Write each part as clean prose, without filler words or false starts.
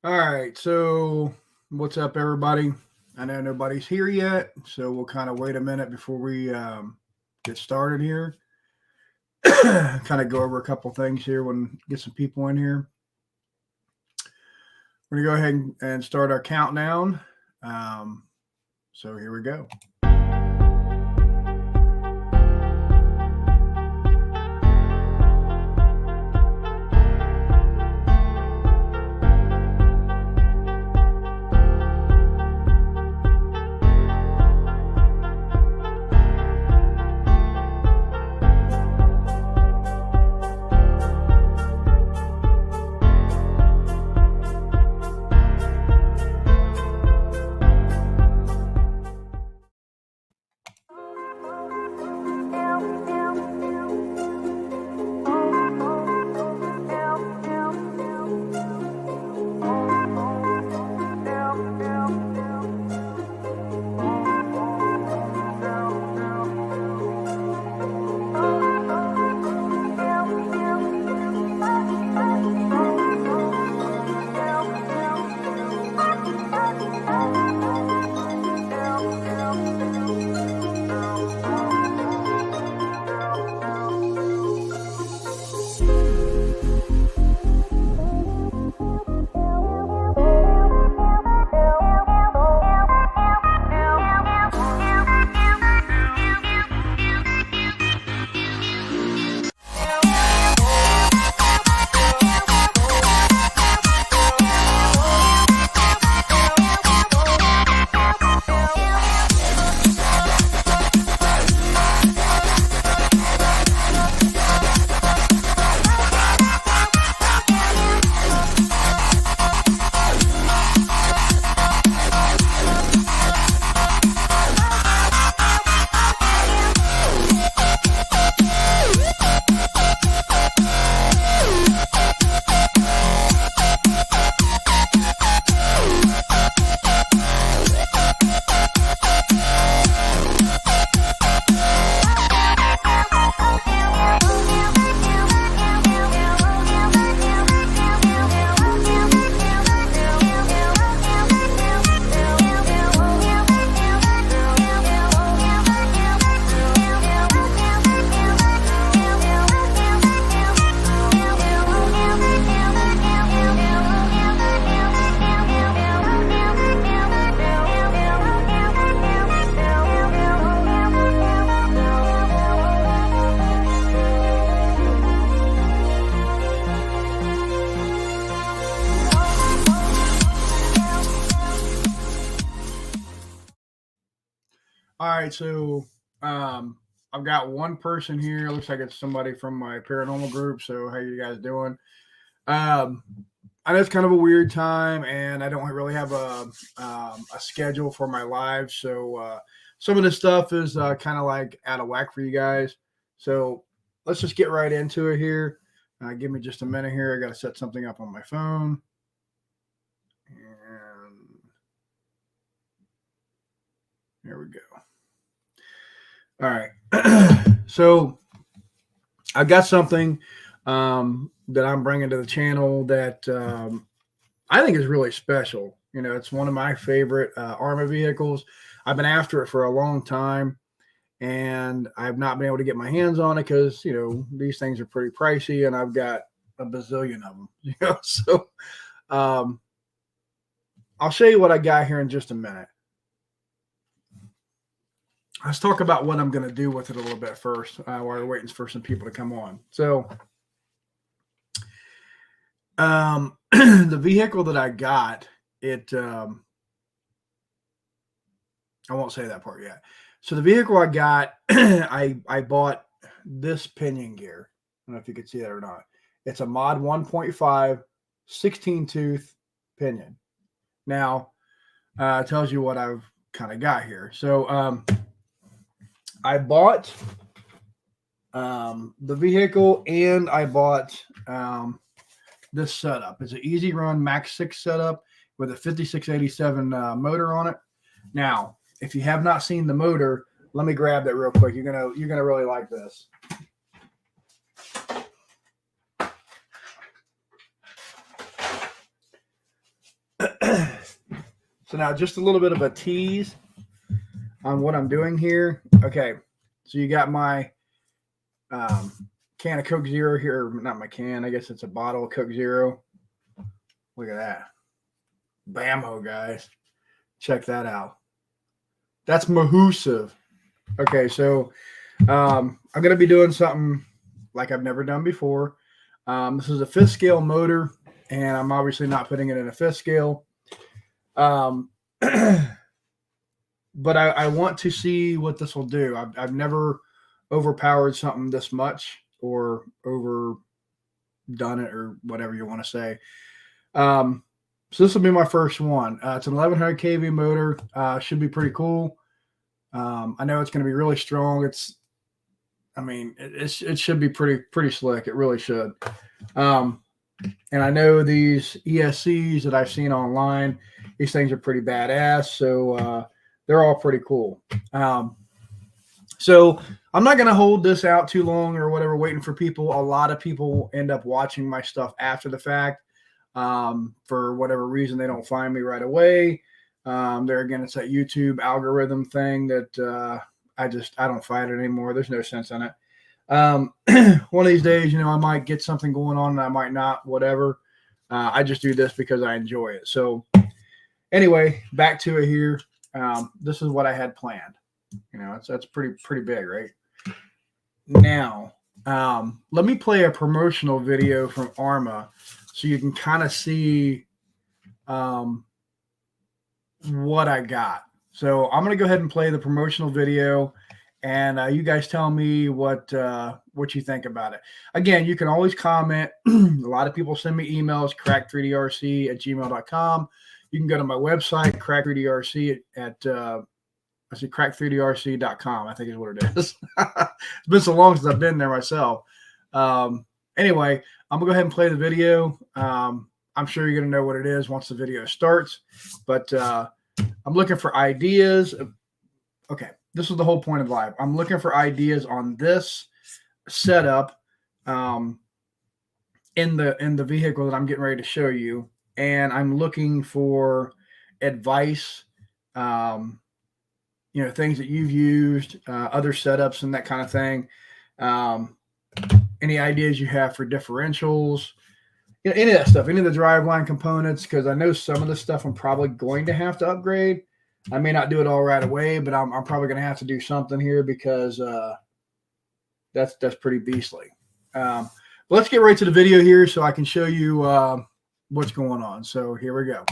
All right, so what's up, everybody? I know nobody's here yet, so we'll kind of wait a minute before we get started here. Kind of go over a couple things here when get some people in here. We're gonna go ahead and start our countdown. Um, so here we go. All right, so I've got one person here. Looks like it's somebody from my paranormal group. So how you guys doing? Um, I know it's kind of a weird time, and I don't really have a schedule for my live. So some of this stuff is kind of like out of whack for you guys. So let's just get right into it here. Give me just a minute here. I got to set something up on my phone. And there we go. All right. So I've got something that I'm bringing to the channel that I think is really special. You know, it's one of my favorite Arrma vehicles. I've been after it for a long time, and I've not been able to get my hands on it because, you know, these things are pretty pricey, and I've got a bazillion of them. You know, so I'll show you what I got here in just a minute. Let's talk about what I'm going to do with it a little bit first while we're waiting for some people to come on. So the vehicle that I got, I won't say that part yet. So the vehicle I got, I bought this pinion gear. I don't know if you can see that or not. It's a Mod 1.5 16-tooth pinion. Now, it tells you what I've kind of got here. So I bought the vehicle, and I bought this setup. It's an Easy Run Max 6 setup with a 5687 motor on it. Now, if you have not seen the motor, let me grab that real quick. You're gonna really like this. So now just a little bit of a tease on what I'm doing here. Okay, so you got my can of Coke Zero here. Not my can. I guess it's a bottle of Coke Zero. Look at that. Bammo, guys. Check that out. That's mahoosive. Okay, so I'm going to be doing something like I've never done before. This is a 5th scale motor, and I'm obviously not putting it in a 5th scale. But I want to see what this will do. I've never overpowered something this much or overdone it or whatever you want to say. So this will be my first one. It's an 1100 kV motor. Should be pretty cool. I know it's going to be really strong. It should be pretty slick. It really should. And I know these ESCs that I've seen online, these things are pretty badass. So they're all pretty cool. So I'm not going to hold this out too long or whatever, waiting for people. A lot of people end up watching my stuff after the fact. For whatever reason, they don't find me right away. There again, it's that YouTube algorithm thing that I don't fight it anymore. There's no sense in it. One of these days, I might get something going on and I might not, whatever. I just do this because I enjoy it. So anyway, back to it here. This is what I had planned. That's pretty big, right? Now, let me play a promotional video from Arrma so you can kind of see what I got. So I'm going to go ahead and play the promotional video, and you guys tell me what you think about it. Again, you can always comment. A lot of people send me emails, crack3drc@gmail.com. You can go to my website, crack3drc crack3drc.com, I think is what it is. It's been so long since I've been there myself. Anyway, I'm going to go ahead and play the video. I'm sure you're going to know what it is once the video starts, but I'm looking for ideas. Okay, this is the whole point of live. I'm looking for ideas on this setup in the vehicle that I'm getting ready to show you, and I'm looking for advice, things that you've used, other setups and that kind of thing. Any ideas you have for differentials, any of that stuff, any of the driveline components, because I know some of the stuff I'm probably going to have to upgrade. I may not do it all right away, but I'm probably going to have to do something here because that's pretty beastly. But let's get right to the video here so I can show you what's going on. So here we go.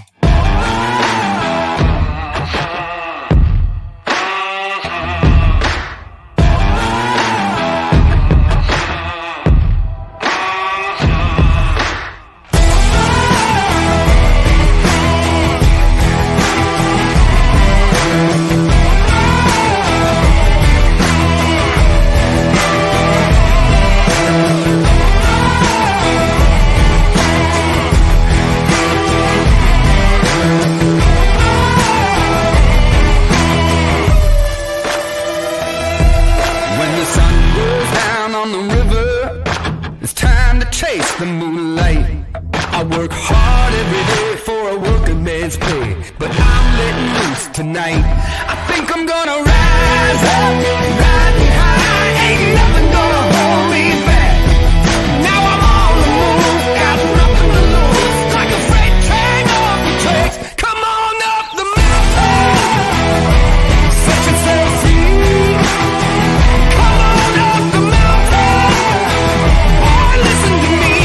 The moonlight. I work hard every day for a working man's pay, but I'm letting loose tonight. I think I'm gonna rise up, riding high. Ain't nothing gonna hold me back. Now I'm on the move, got nothing to lose. Like a freight train off the tracks. Come on up the mountain, set yourself free. Come on up the mountain, boy, listen to me.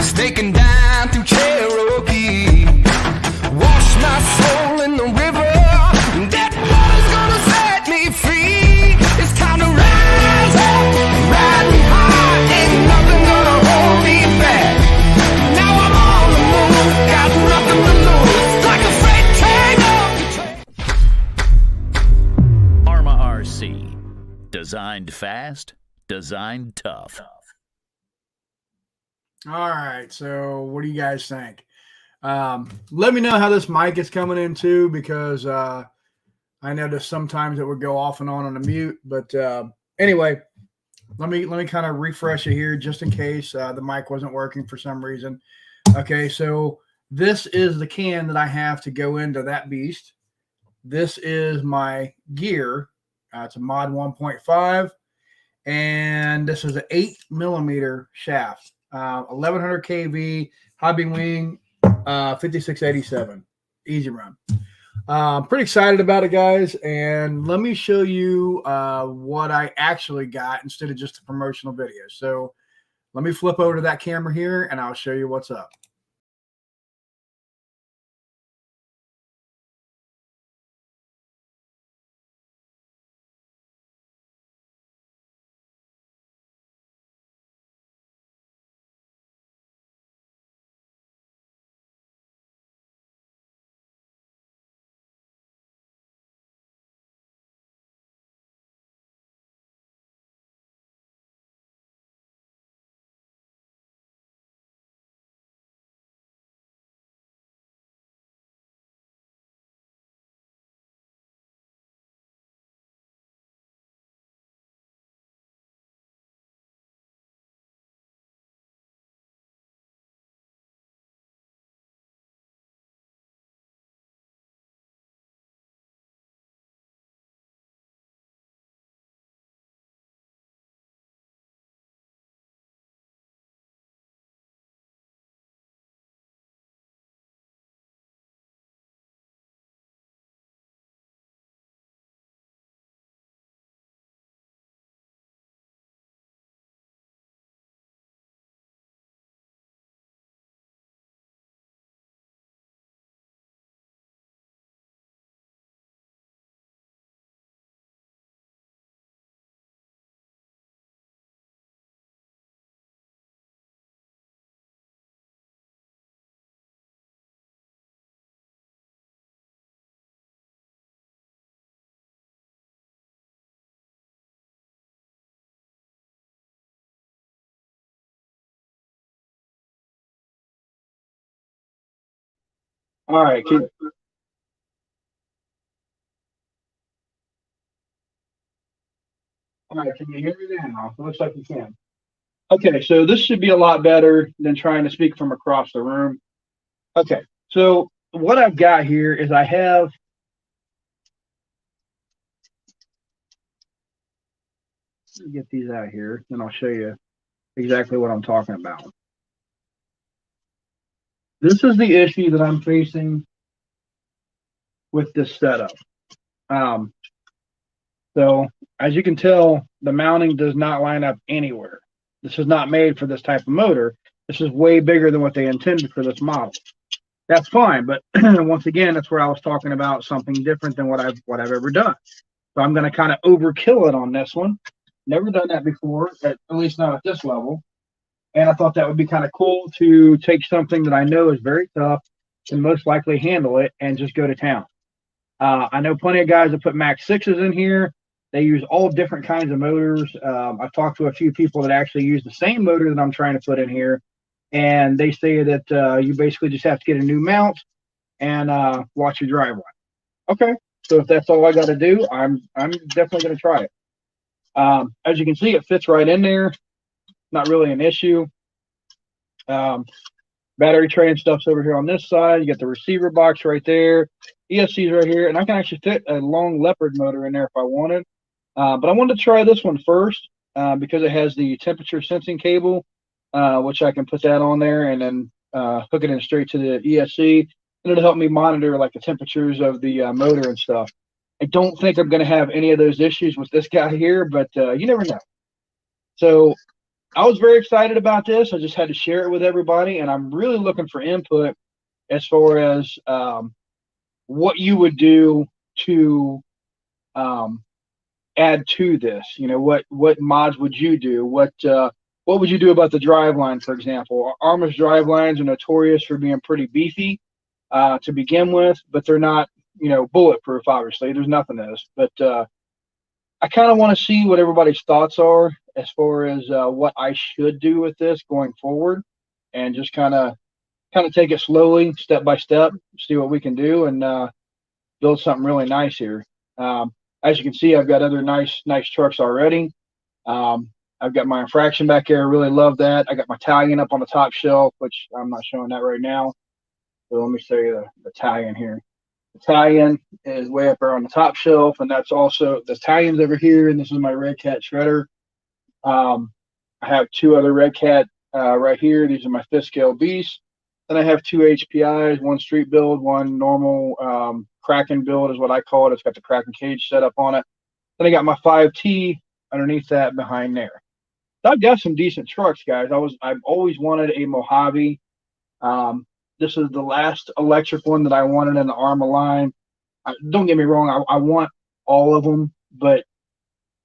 Snaking down through Cherokee, wash my soul in the river, and that water's gonna set me free. It's time to rise up, riding high, ain't nothing gonna hold me back. Now I'm on the move, got nothing to lose, like a freight train off the track. Arrma RC, designed fast, designed tough. All right, so what do you guys think? Let me know how this mic is coming in too, because I notice sometimes it would go off and on a mute. But anyway, let me kind of refresh it here just in case the mic wasn't working for some reason. Okay, so this is the can that I have to go into that beast. This is my gear. It's a mod 1.5, and this is an 8 millimeter shaft, 1100 kV, hobby wing, 5687, easy run. Pretty excited about it, guys. And let me show you what I actually got instead of just a promotional video. So let me flip over to that camera here and I'll show you what's up. All right. All right. Can you hear me now? It looks like you can. Okay. So this should be a lot better than trying to speak from across the room. Okay. So what I've got here is I have, let me get these out here and I'll show you exactly what I'm talking about. This is the issue that I'm facing with this setup. Um, so as you can tell, the mounting does not line up anywhere. This is not made for this type of motor. This is way bigger than what they intended for this model. That's fine, but once again, that's where I was talking about something different than what I've ever done. So I'm going to kind of overkill it on this one. Never done that before, at least not at this level. And I thought that would be kind of cool to take something that I know is very tough and most likely handle it and just go to town. I know plenty of guys that put Max 6s in here. They use all different kinds of motors. I've talked to a few people that actually use the same motor that I'm trying to put in here. And they say that you basically just have to get a new mount and watch your drive line. Okay, so if that's all I got to do, I'm definitely going to try it. As you can see, it fits right in there. Not really an issue. Battery tray and stuff's over here on this side. You got the receiver box right there. ESC's right here, and I can actually fit a long Leopard motor in there if I wanted. But I wanted to try this one first because it has the temperature sensing cable, which I can put that on there and then hook it in straight to the ESC, and it'll help me monitor like the temperatures of the motor and stuff. I don't think I'm going to have any of those issues with this guy here, but you never know. So I was very excited about this. I just had to share it with everybody, and I'm really looking for input as far as what you would do to add to this. You know, what mods would you do? What would you do about the driveline, for example? Arrma's drivelines are notorious for being pretty beefy to begin with, but they're not, you know, bulletproof. Obviously, there's nothing is. But I kind of want to see what everybody's thoughts are as far as what I should do with this going forward, and just kind of kind of take it slowly, step by step, see what we can do, and build something really nice here. As you can see, I've got other nice trucks already. I've got my infraction back there. I really love that. I got my Italian up on the top shelf, which I'm not showing that right now. So let me show you the Italian here. The Italian is way up there on the top shelf, and that's also the Italian's over here, and this is my Red Cat shredder. I have two other Red Cat right here. These are my fifth scale beasts. Then I have two HPIs, one street build, one normal Kraken build is what I call it. It's got the Kraken cage set up on it. Then I got my 5T underneath that behind there. So I've got some decent trucks, guys. I've always wanted a Mojave. This is the last electric one that I wanted in the Arrma line. Don't get me wrong, I want all of them, but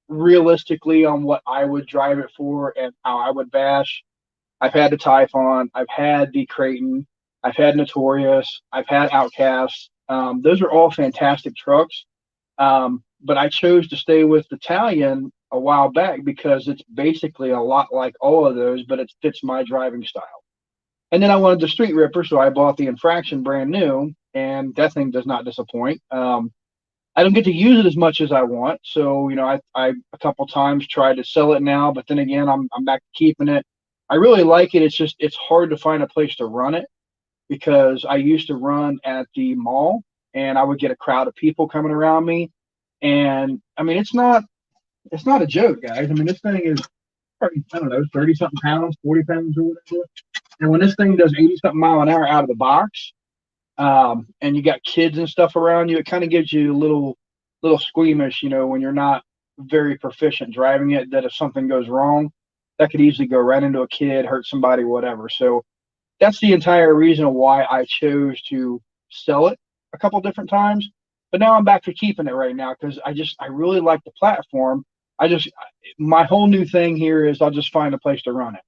realistically on what I would drive it for and how I would bash, I've had the Typhon, I've had the Creighton, I've had Notorious, I've had Outcast. Those are all fantastic trucks. But I chose to stay with the Italian a while back because it's basically a lot like all of those, but it fits my driving style. And then I wanted the Street Ripper, so I bought the Infraction brand new, and that thing does not disappoint. I don't get to use it as much as I want, so I a couple times tried to sell it now, but then again, I'm back to keeping it. I really like it. It's hard to find a place to run it because I used to run at the mall, and I would get a crowd of people coming around me, and I mean it's not a joke, guys. I mean this thing is probably, I don't know, 30 something pounds, 40 pounds or whatever. And when this thing does 80 something mile an hour out of the box, and you got kids and stuff around you, it kind of gives you a little squeamish, when you're not very proficient driving it, that if something goes wrong, that could easily go right into a kid, hurt somebody, whatever. So that's the entire reason why I chose to sell it a couple different times. But now I'm back to keeping it right now because I really like the platform. My whole new thing here is I'll just find a place to run it.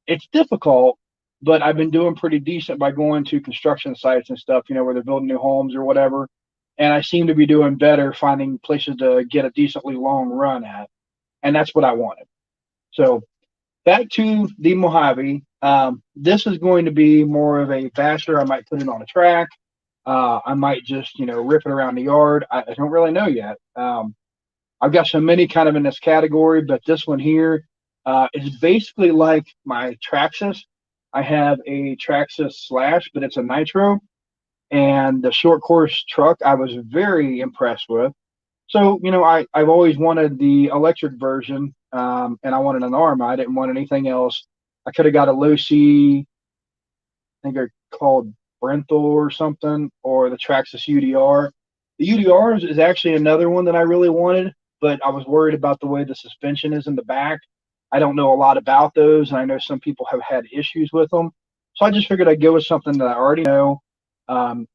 It's difficult, but I've been doing pretty decent by going to construction sites and stuff, where they're building new homes or whatever. And I seem to be doing better finding places to get a decently long run at. And that's what I wanted. So back to the Mojave. This is going to be more of a basher. I might put it on a track. I might just, rip it around the yard. I don't really know yet. I've got so many kind of in this category, but this one here is basically like my Traxxas. I have a Traxxas Slash, but it's a nitro, and the short course truck I was very impressed with. So, I've always wanted the electric version, and I wanted an Arrma. I didn't want anything else. I could have got a low C, I think they're called Brenthal or something, or the Traxxas UDR. The UDR is actually another one that I really wanted, but I was worried about the way the suspension is in the back. I don't know a lot about those, and I know some people have had issues with them. So I just figured I'd go with something that I already know.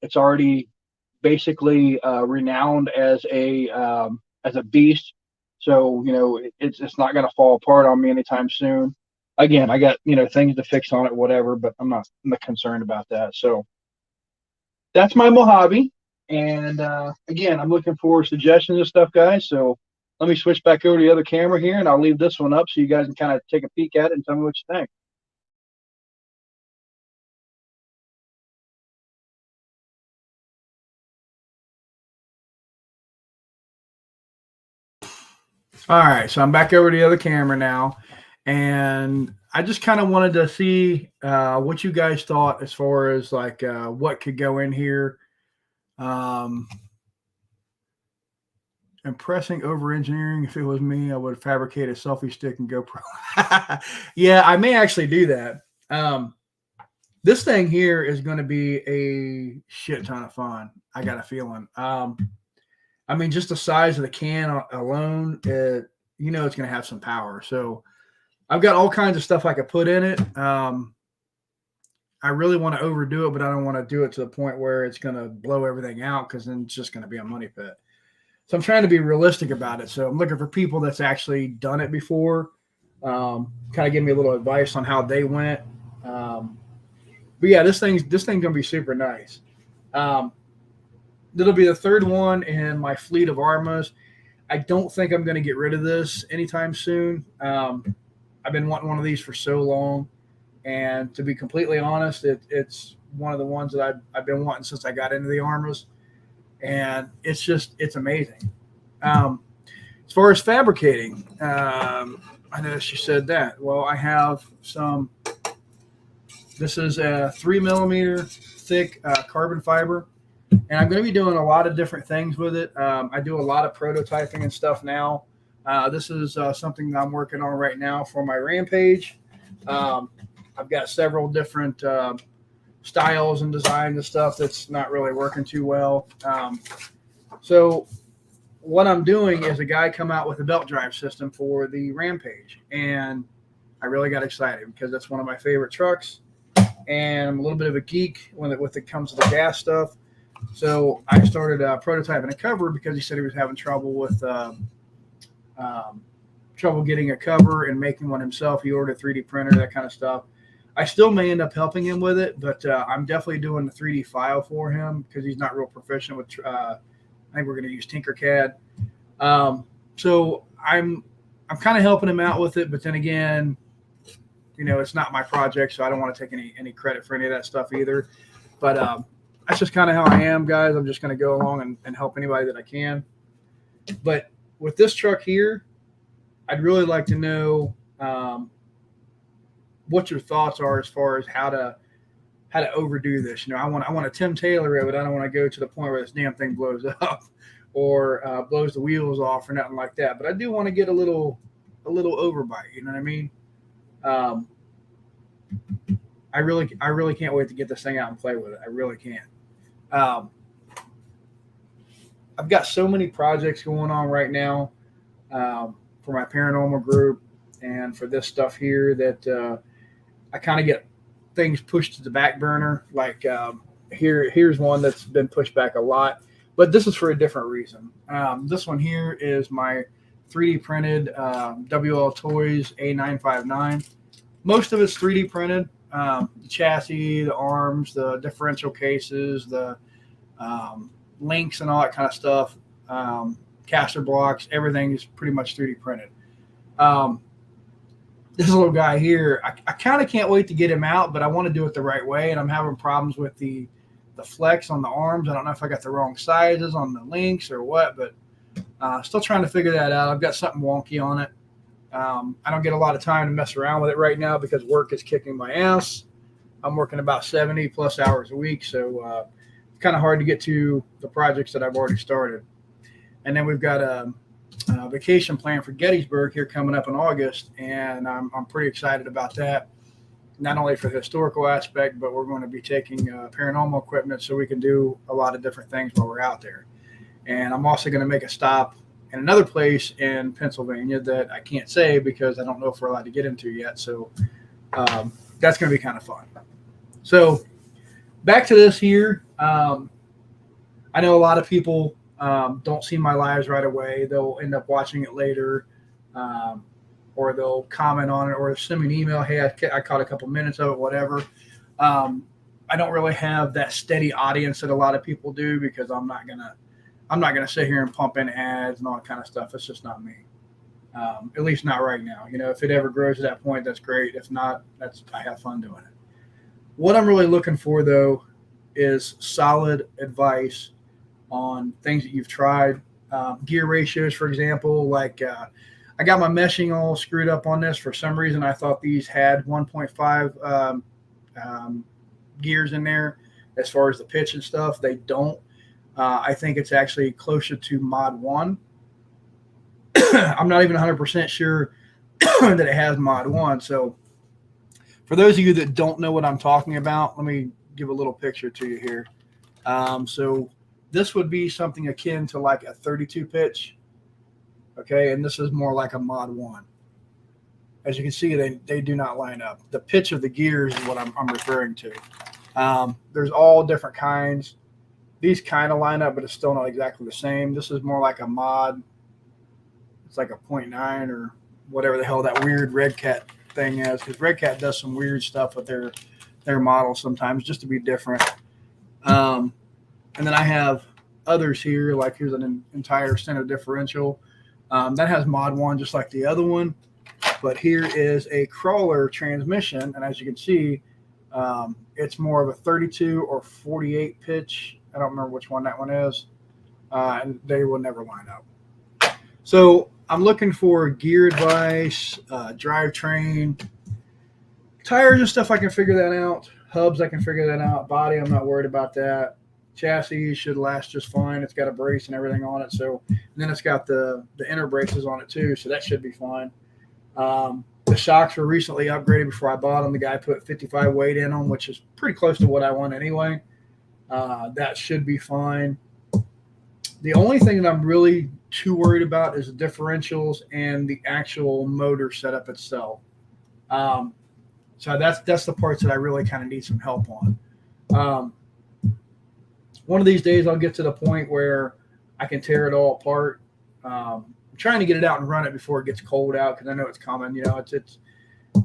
It's already basically renowned as a beast. So, it's not going to fall apart on me anytime soon. Again, I got, things to fix on it, whatever, but I'm not concerned about that. So that's my Mojave. And again, I'm looking for suggestions and stuff, guys. So let me switch back over to the other camera here, and I'll leave this one up so you guys can kind of take a peek at it and tell me what you think. All right, so I'm back over to the other camera now, and I just kind of wanted to see what you guys thought as far as like what could go in here. Impressing over engineering. If it was me, I would fabricate a selfie stick and GoPro. Yeah, I may actually do that. This thing here is going to be a shit ton of fun. I got a feeling. I mean, just the size of the can alone, it's going to have some power. So I've got all kinds of stuff I could put in it. I really want to overdo it, but I don't want to do it to the point where it's going to blow everything out because then it's just going to be a money pit. So I'm trying to be realistic about it. So I'm looking for people that's actually done it before, kind of give me a little advice on how they went. But yeah, this thing's going to be super nice. It'll be the third one in my fleet of Arrmas. I don't think I'm going to get rid of this anytime soon. I've been wanting one of these for so long. And to be completely honest, it's one of the ones that I've been wanting since I got into the Arrmas, and it's amazing. As far as fabricating, I noticed you said that. Well, I have some. This is a 3 millimeter thick carbon fiber, and I'm going to be doing a lot of different things with it. I do a lot of prototyping and stuff now. This is something that I'm working on right now for my Rampage. I've got several different styles and designs and stuff that's not really working too well. So what I'm doing is a guy come out with a belt drive system for the Rampage, and I really got excited because that's one of my favorite trucks, and I'm a little bit of a geek when it comes to the gas stuff. So I started prototyping a cover because he said he was having trouble with trouble getting a cover and making one himself. He ordered a 3D printer, that kind of stuff. I still may end up helping him with it, but I'm definitely doing the 3D file for him because he's not real proficient with. I think we're going to use Tinkercad. So I'm kind of helping him out with it, but then again, it's not my project, so I don't want to take any credit for any of that stuff either. But that's just kind of how I am, guys. I'm just going to go along and help anybody that I can. But with this truck here, I'd really like to know what your thoughts are as far as how to overdo this. I want to Tim Taylor it, but I don't want to go to the point where this damn thing blows up or blows the wheels off or nothing like that. But I do want to get a little overbite. You know what I mean? I really can't wait to get this thing out and play with it. I really can't. I've got so many projects going on right now for my paranormal group and for this stuff here that I kind of get things pushed to the back burner. Like here's one that's been pushed back a lot, but this is for a different reason. This one here is my 3D printed WL Toys A959. Most of it's 3D printed. The chassis, the arms, the differential cases, the links and all that kind of stuff, caster blocks, everything is pretty much 3D printed. This little guy here, I kind of can't wait to get him out, but I want to do it the right way, and I'm having problems with the flex on the arms. I don't know if I got the wrong sizes on the links or what, but still trying to figure that out. I've got something wonky on it. I don't get a lot of time to mess around with it right now because work is kicking my ass. I'm working about 70 plus hours a week, so it's kind of hard to get to the projects that I've already started. And then we've got a vacation plan for Gettysburg here coming up in August, and I'm pretty excited about that. Not only for the historical aspect, but we're going to be taking paranormal equipment so we can do a lot of different things while we're out there. And I'm also going to make a stop in another place in Pennsylvania that I can't say because I don't know if we're allowed to get into yet. So that's going to be kind of fun. So back to this here. I know a lot of people don't see my lives right away. They'll end up watching it later, or they'll comment on it or send me an email. Hey, I caught a couple minutes of it, whatever. I don't really have that steady audience that a lot of people do because I'm not gonna sit here and pump in ads and all that kind of stuff. It's just not me. At least not right now. If it ever grows to that point, that's great. If not, I have fun doing it. What I'm really looking for though is solid advice on things that you've tried. Gear ratios, for example, like I got my meshing all screwed up on this. For some reason, I thought these had 1.5 gears in there as far as the pitch and stuff. They don't. I think it's actually closer to Mod 1. I'm not even 100% sure that it has Mod 1. So for those of you that don't know what I'm talking about, let me give a little picture to you here. So this would be something akin to like a 32 pitch. Okay, and this is more like a Mod 1. As you can see, they do not line up. The pitch of the gears is what I'm referring to. There's all different kinds. These kind of line up, but it's still not exactly the same. This is more like a mod. It's like a 0.9 or whatever the hell that weird Red Cat thing is, because Red Cat does some weird stuff with their models sometimes just to be different. And then I have others here, like here's an entire center differential. That has Mod 1 just like the other one. But here is a crawler transmission, and as you can see, It's more of a 32 or 48 pitch. I don't remember which one that one is. And they will never line up. So I'm looking for gear advice, drivetrain, tires and stuff. I can figure that out. Hubs, I can figure that out. Body, I'm not worried about that. Chassis should last just fine. It's got a brace and everything on it. So, and then it's got the inner braces on it too. So that should be fine. The shocks were recently upgraded before I bought them. The guy put 55 weight in them, which is pretty close to what I want anyway. That should be fine. The only thing that I'm really too worried about is the differentials and the actual motor setup itself. So that's the parts that I really kind of need some help on. One of these days I'll get to the point where I can tear it all apart. I'm trying to get it out and run it before it gets cold out, because I know it's coming. You know,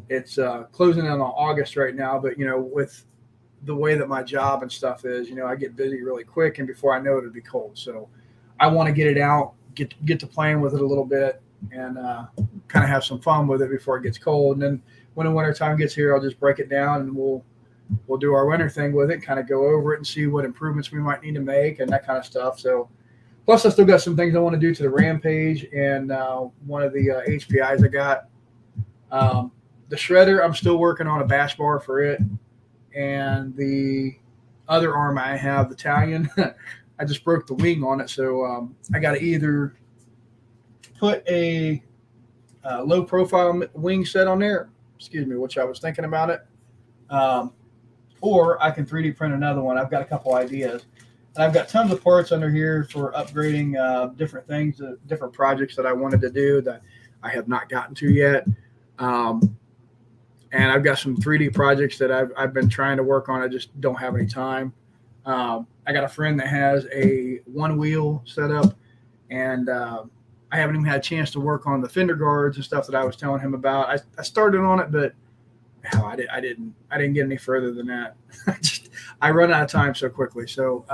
it's closing in on August right now, but you know, with the way that my job and stuff is, you know, I get busy really quick, and before I know it, it'll be cold. So I want to get it out, get to playing with it a little bit, and kind of have some fun with it before it gets cold. And then when the winter time gets here, I'll just break it down and we'll do our winter thing with it, kind of go over it and see what improvements we might need to make and that kind of stuff. So plus I still got some things I want to do to the Rampage and one of the HPIs I got. The shredder, I'm still working on a bash bar for it. And the other Arrma I have, the Italian, I just broke the wing on it. So I got to either put a low profile wing set on there, which I was thinking about it. Or I can 3D print another one. I've got a couple ideas. And I've got tons of parts under here for upgrading different things, different projects that I wanted to do that I have not gotten to yet. And I've got some 3D projects that I've been trying to work on. I just don't have any time. I got a friend that has a one-wheel setup, and I haven't even had a chance to work on the fender guards and stuff that I was telling him about. I started on it, but I didn't get any further than that. I run out of time so quickly. So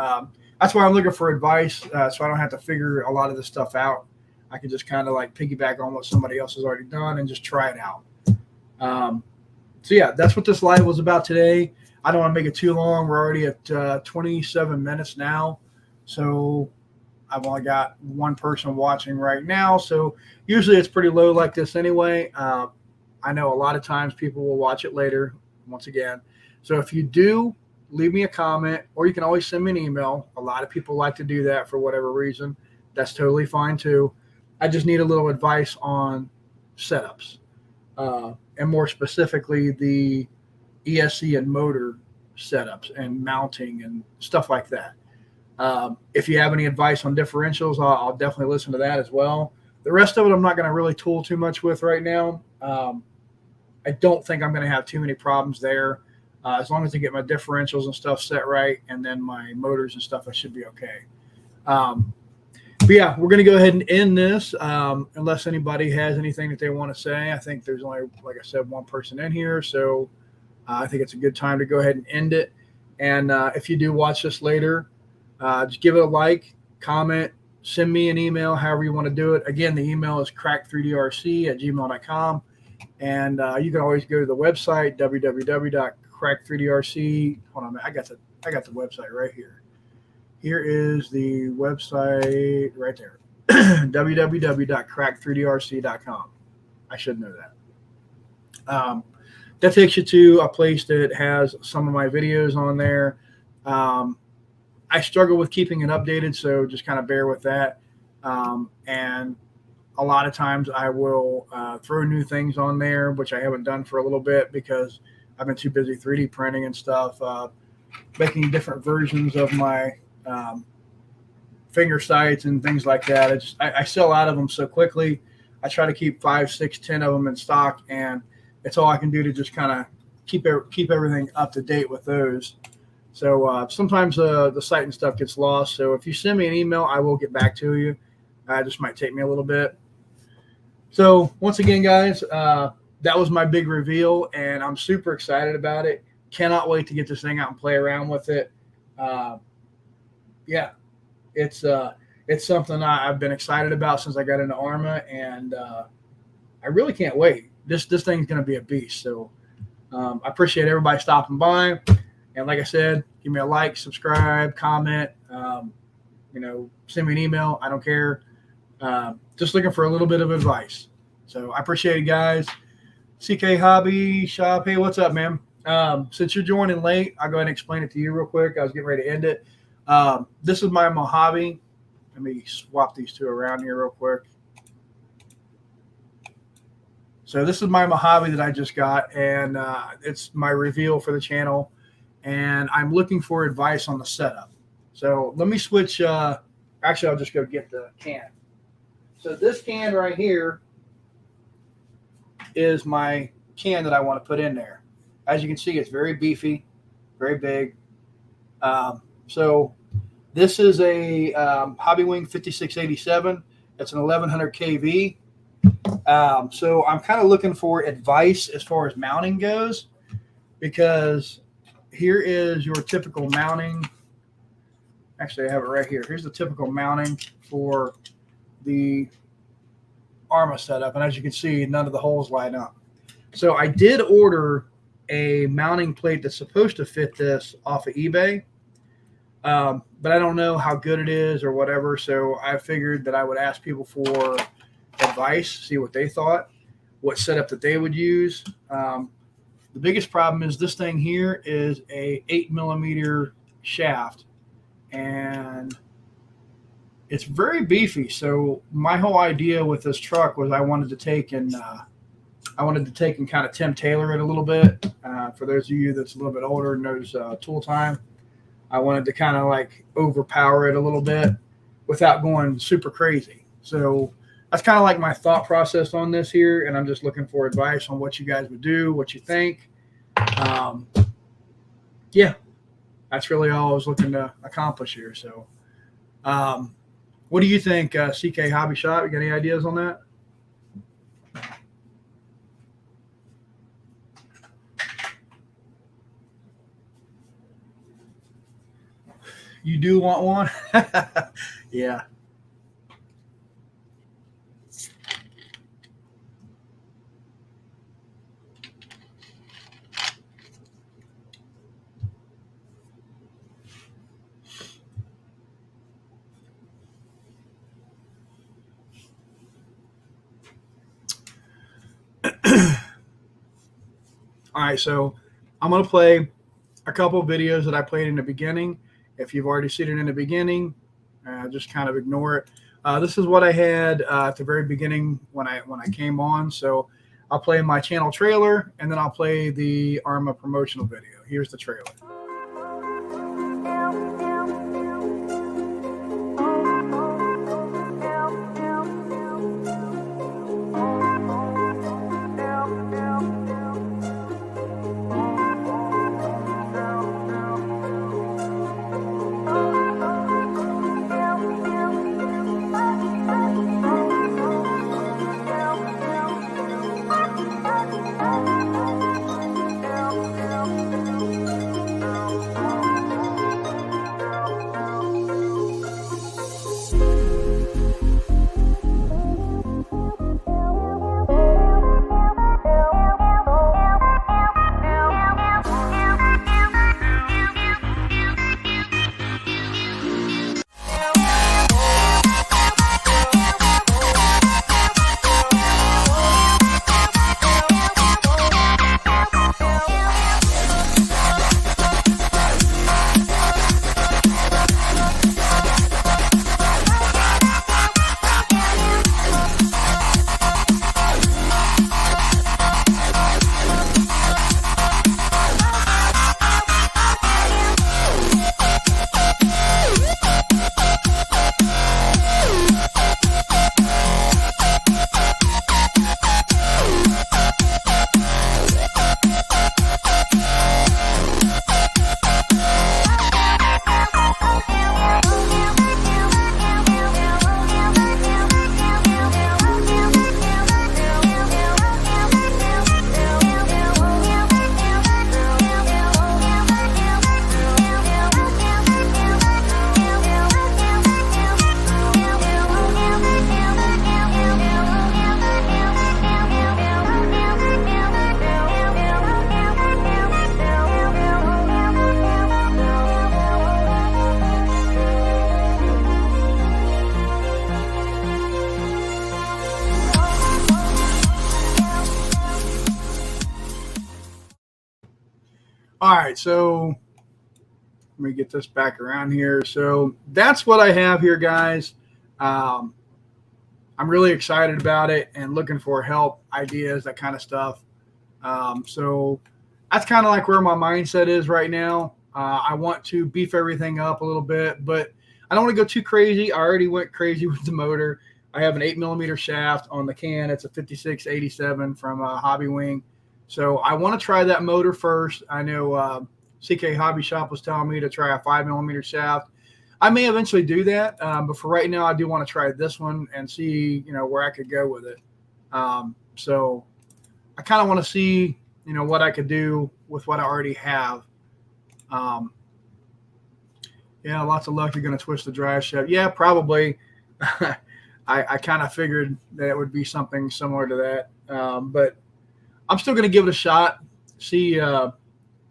that's why I'm looking for advice, so I don't have to figure a lot of this stuff out. I can just kind of like piggyback on what somebody else has already done and just try it out. So yeah, that's what this live was about today. I don't want to make it too long. We're already at 27 minutes now. So I've only got one person watching right now. So usually it's pretty low like this anyway. I know a lot of times people will watch it later, once again. So if you do, leave me a comment, or you can always send me an email. A lot of people like to do that for whatever reason. That's totally fine too. I just need a little advice on setups. And more specifically, the ESC and motor setups and mounting and stuff like that. If you have any advice on differentials, I'll definitely listen to that as well. The rest of it, I'm not going to really tool too much with right now. I don't think I'm going to have too many problems there. As long as I get my differentials and stuff set right, and then my motors and stuff, I should be okay. But yeah, we're going to go ahead and end this unless anybody has anything that they want to say. I think there's only, like I said, one person in here. So I think it's a good time to go ahead and end it. And if you do watch this later, just give it a like, comment, send me an email, however you want to do it. Again, the email is crack3drc@gmail.com. And you can always go to the website, www.crack3drc. Hold on a minute. I got the website right here. Here is the website right there, www.crack3drc.com. I should know that. That takes you to a place that has some of my videos on there. I struggle with keeping it updated, so just kind of bear with that. And a lot of times I will throw new things on there, which I haven't done for a little bit because I've been too busy 3D printing and stuff, making different versions of my finger sights and things like that. I sell out of them so quickly. I try to keep 5, 6, 10 of them in stock, and it's all I can do to just kind of keep everything up to date with those. So sometimes the site and stuff gets lost. So if you send me an email, I will get back to you. It just might take me a little bit. So once again, guys, that was my big reveal, and I'm super excited about it. Cannot wait to get this thing out and play around with it. Yeah, it's something I've been excited about since I got into Arrma, and I really can't wait. This thing's going to be a beast. So I appreciate everybody stopping by. And like I said, give me a like, subscribe, comment, send me an email. I don't care. Just looking for a little bit of advice. So I appreciate it, guys. CK Hobby Shop. Hey, what's up, man? Since you're joining late, I'll go ahead and explain it to you real quick. I was getting ready to end it. This is my Mojave. Let me swap these two around here real quick. So this is my Mojave that I just got, and it's my reveal for the channel. And I'm looking for advice on the setup. So let me switch. Actually, I'll just go get the can. So this can right here is my can that I want to put in there. As you can see, it's very beefy, very big. So this is a Hobbywing 5687. It's an 1100 kV. So I'm kind of looking for advice as far as mounting goes, because here is your typical mounting. Actually, I have it right here. Here's the typical mounting for the Arrma setup. And as you can see, none of the holes line up. So I did order a mounting plate that's supposed to fit this off of eBay. But I don't know how good it is or whatever. So I figured that I would ask people for advice, see what they thought, what setup that they would use. The biggest problem is this thing here is a 8mm shaft, and it's very beefy. So my whole idea with this truck was I wanted to take and kind of Tim Taylor it a little bit. For those of you that's a little bit older and knows Tool Time, I wanted to kind of like overpower it a little bit without going super crazy. So that's kind of like my thought process on this here, and I'm just looking for advice on what you guys would do, what you think. Yeah, that's really all I was looking to accomplish here. So what do you think, CK Hobby Shop? You got any ideas on that? You do want one? Yeah. All right, so I'm going to play a couple of videos that I played in the beginning. If you've already seen it in the beginning, just kind of ignore it. This is what I had at the very beginning when I came on. So I'll play my channel trailer, and then I'll play the Arrma promotional video. Here's the trailer. All right, so let me get this back around here. So that's what I have here, guys. I'm really excited about it and looking for help, ideas, that kind of stuff. So that's kind of like where my mindset is right now. I want to beef everything up a little bit, but I don't want to go too crazy. I already went crazy with the motor. I have an 8mm shaft on the can. It's a 5687 from Hobby Wing. So I want to try that motor first. I know CK Hobby Shop was telling me to try a 5mm shaft. I may eventually do that, but for right now, I do want to try this one and see, where I could go with it. So I kind of want to see, what I could do with what I already have. Yeah, lots of luck. You're going to twist the drive shaft. Yeah, probably. I kind of figured that it would be something similar to that, but I'm still going to give it a shot. See how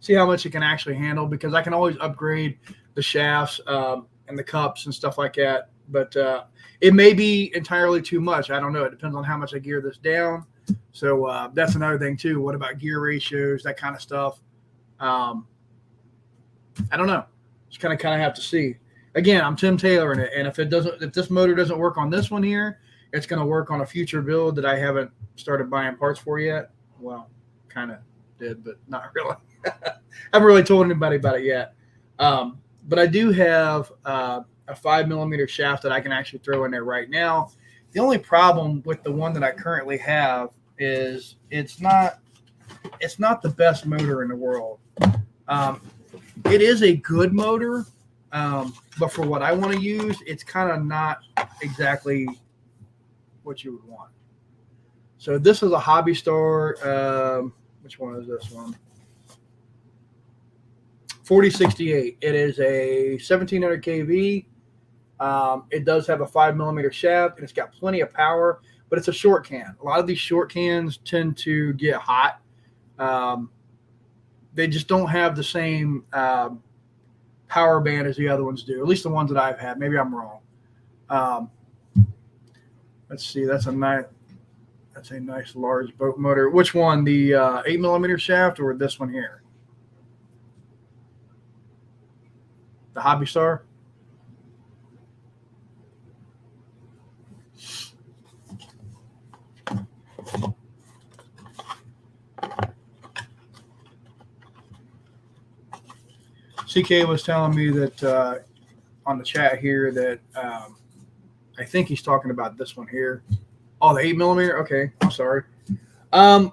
much it can actually handle, because I can always upgrade the shafts and the cups and stuff like that. But it may be entirely too much. I don't know. It depends on how much I gear this down. So that's another thing too. What about gear ratios, that kind of stuff? I don't know. Just kind of have to see. Again, I'm Tim Taylor in it, and if this motor doesn't work on this one here, it's going to work on a future build that I haven't started buying parts for yet. Well, kind of did, but not really. Haven't really told anybody about it yet. But I do have a 5mm shaft that I can actually throw in there right now. The only problem with the one that I currently have is it's not the best motor in the world. It is a good motor, but for what I want to use, it's kind of not exactly what you would want. So this is a Hobby Store. Which one is this one? 4068. It is a 1700 kV. It does have a 5mm shaft, and it's got plenty of power, but it's a short can. A lot of these short cans tend to get hot. They just don't have the same power band as the other ones do, at least the ones that I've had. Maybe I'm wrong. Let's see. That's a nice large boat motor. Which one? The 8mm shaft or this one here? The Hobby Star? CK was telling me that on the chat here that I think he's talking about this one here. Oh, the 8mm? Okay, I'm sorry. No,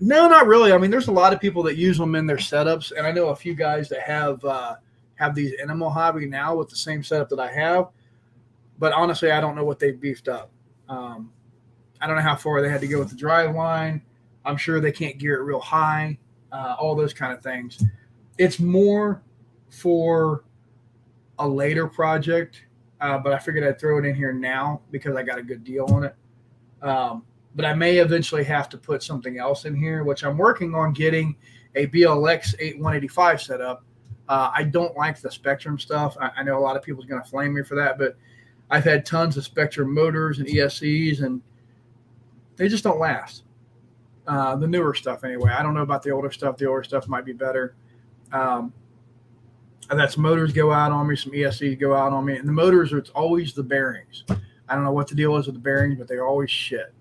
not really. I mean, there's a lot of people that use them in their setups, and I know a few guys that have these Animal Hobby now with the same setup that I have. But honestly, I don't know what they've beefed up. I don't know how far they had to go with the drive line. I'm sure they can't gear it real high, all those kind of things. It's more for a later project, but I figured I'd throw it in here now because I got a good deal on it. But I may eventually have to put something else in here, which I'm working on getting a BLX 185 set up. I don't like the Spectrum stuff. I know a lot of people are going to flame me for that, but I've had tons of Spectrum motors and ESCs, and they just don't last. The newer stuff, anyway. I don't know about the older stuff. The older stuff might be better. I've had some motors go out on me, some ESCs go out on me, and the motors, it's always the bearings. I don't know what the deal is with the bearings, but they're always shit.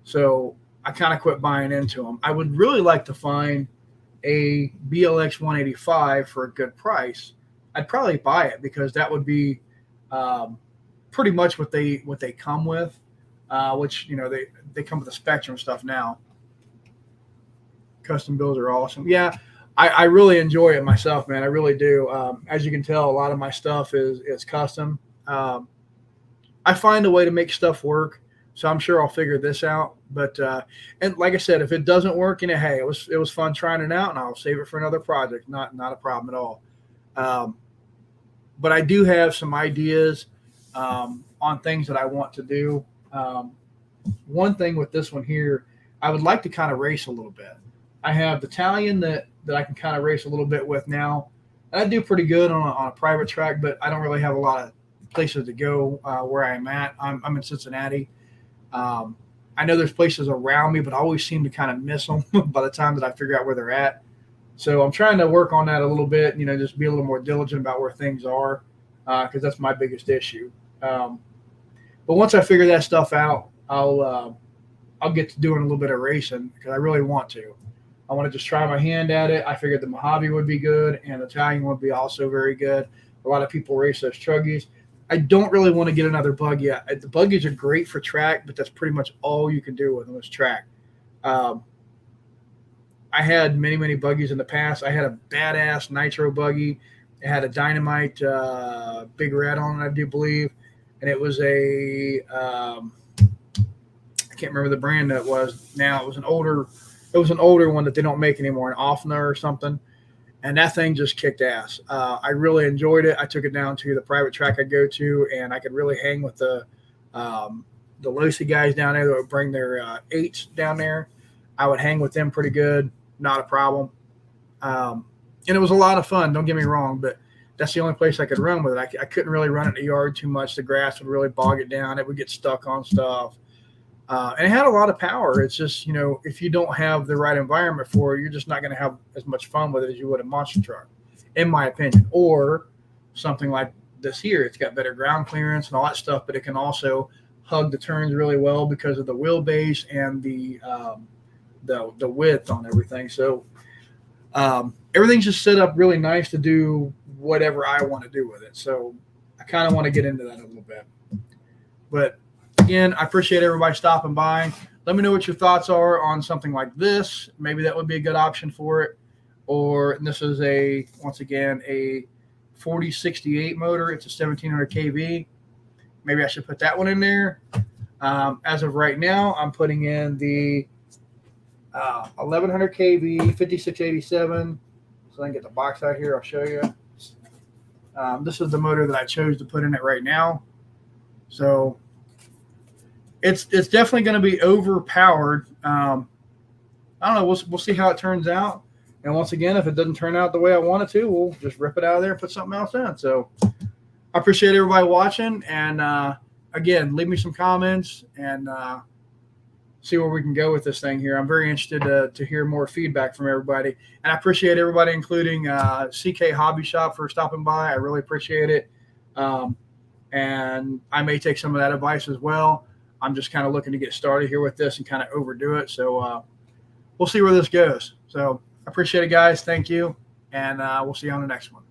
So I kind of quit buying into them. I would really like to find a BLX 185 for a good price. I'd probably buy it because that would be pretty much what they come with, which, they come with the Spectrum stuff now. Custom builds are awesome. Yeah, I really enjoy it myself, man. I really do. As you can tell, a lot of my stuff is custom. I find a way to make stuff work, so I'm sure I'll figure this out. But and like I said, if it doesn't work, hey, it was fun trying it out, and I'll save it for another project. Not a problem at all. But I do have some ideas on things that I want to do. One thing with this one here, I would like to kind of race a little bit. I have the Italian that I can kind of race a little bit with now. And I do pretty good on a private track, but I don't really have a lot of places to go where I'm at. I'm in Cincinnati. I know there's places around me, but I always seem to kind of miss them by the time that I figure out where they're at. So I'm trying to work on that a little bit, just be a little more diligent about where things are, because that's my biggest issue. But once I figure that stuff out, I'll get to doing a little bit of racing because I really want to. I want to just try my hand at it. I figured the Mojave would be good and the Italian would be also very good. A lot of people race those truggies. I don't really want to get another buggy. The buggies are great for track, but that's pretty much all you can do with them is track. I had many, many buggies in the past. I had a badass nitro buggy. It had a dynamite big red on it, I do believe. And it was I can't remember the brand that it was now. It was an older one that they don't make anymore, an Offner or something. And that thing just kicked ass. I really enjoyed it. I took it down to the private track I go to, and I could really hang with the Losi guys down there that would bring their 8s down there. I would hang with them pretty good, not a problem. And it was a lot of fun, don't get me wrong, but that's the only place I could run with it. I couldn't really run it in the yard too much. The grass would really bog it down. It would get stuck on stuff. And it had a lot of power. It's just, if you don't have the right environment for it, you're just not going to have as much fun with it as you would a monster truck, in my opinion. Or something like this here. It's got better ground clearance and all that stuff, but it can also hug the turns really well because of the wheelbase and the width on everything. So everything's just set up really nice to do whatever I want to do with it. So I kind of want to get into that a little bit. But again, I appreciate everybody stopping by. Let me know what your thoughts are on something like this. Maybe that would be a good option for it. Or this is once again, a 4068 motor. It's a 1700 kV. Maybe I should put that one in there. As of right now, I'm putting in the 1100 kV 5687. So I can get the box out here. I'll show you. This is the motor that I chose to put in it right now. So it's definitely going to be overpowered. I don't know. We'll see how it turns out. And once again, if it doesn't turn out the way I want it to, we'll just rip it out of there and put something else in. So I appreciate everybody watching. And again, leave me some comments and see where we can go with this thing here. I'm very interested to hear more feedback from everybody. And I appreciate everybody, including CK Hobby Shop, for stopping by. I really appreciate it. And I may take some of that advice as well. I'm just kind of looking to get started here with this and kind of overdo it. So we'll see where this goes. So I appreciate it, guys. Thank you. And we'll see you on the next one.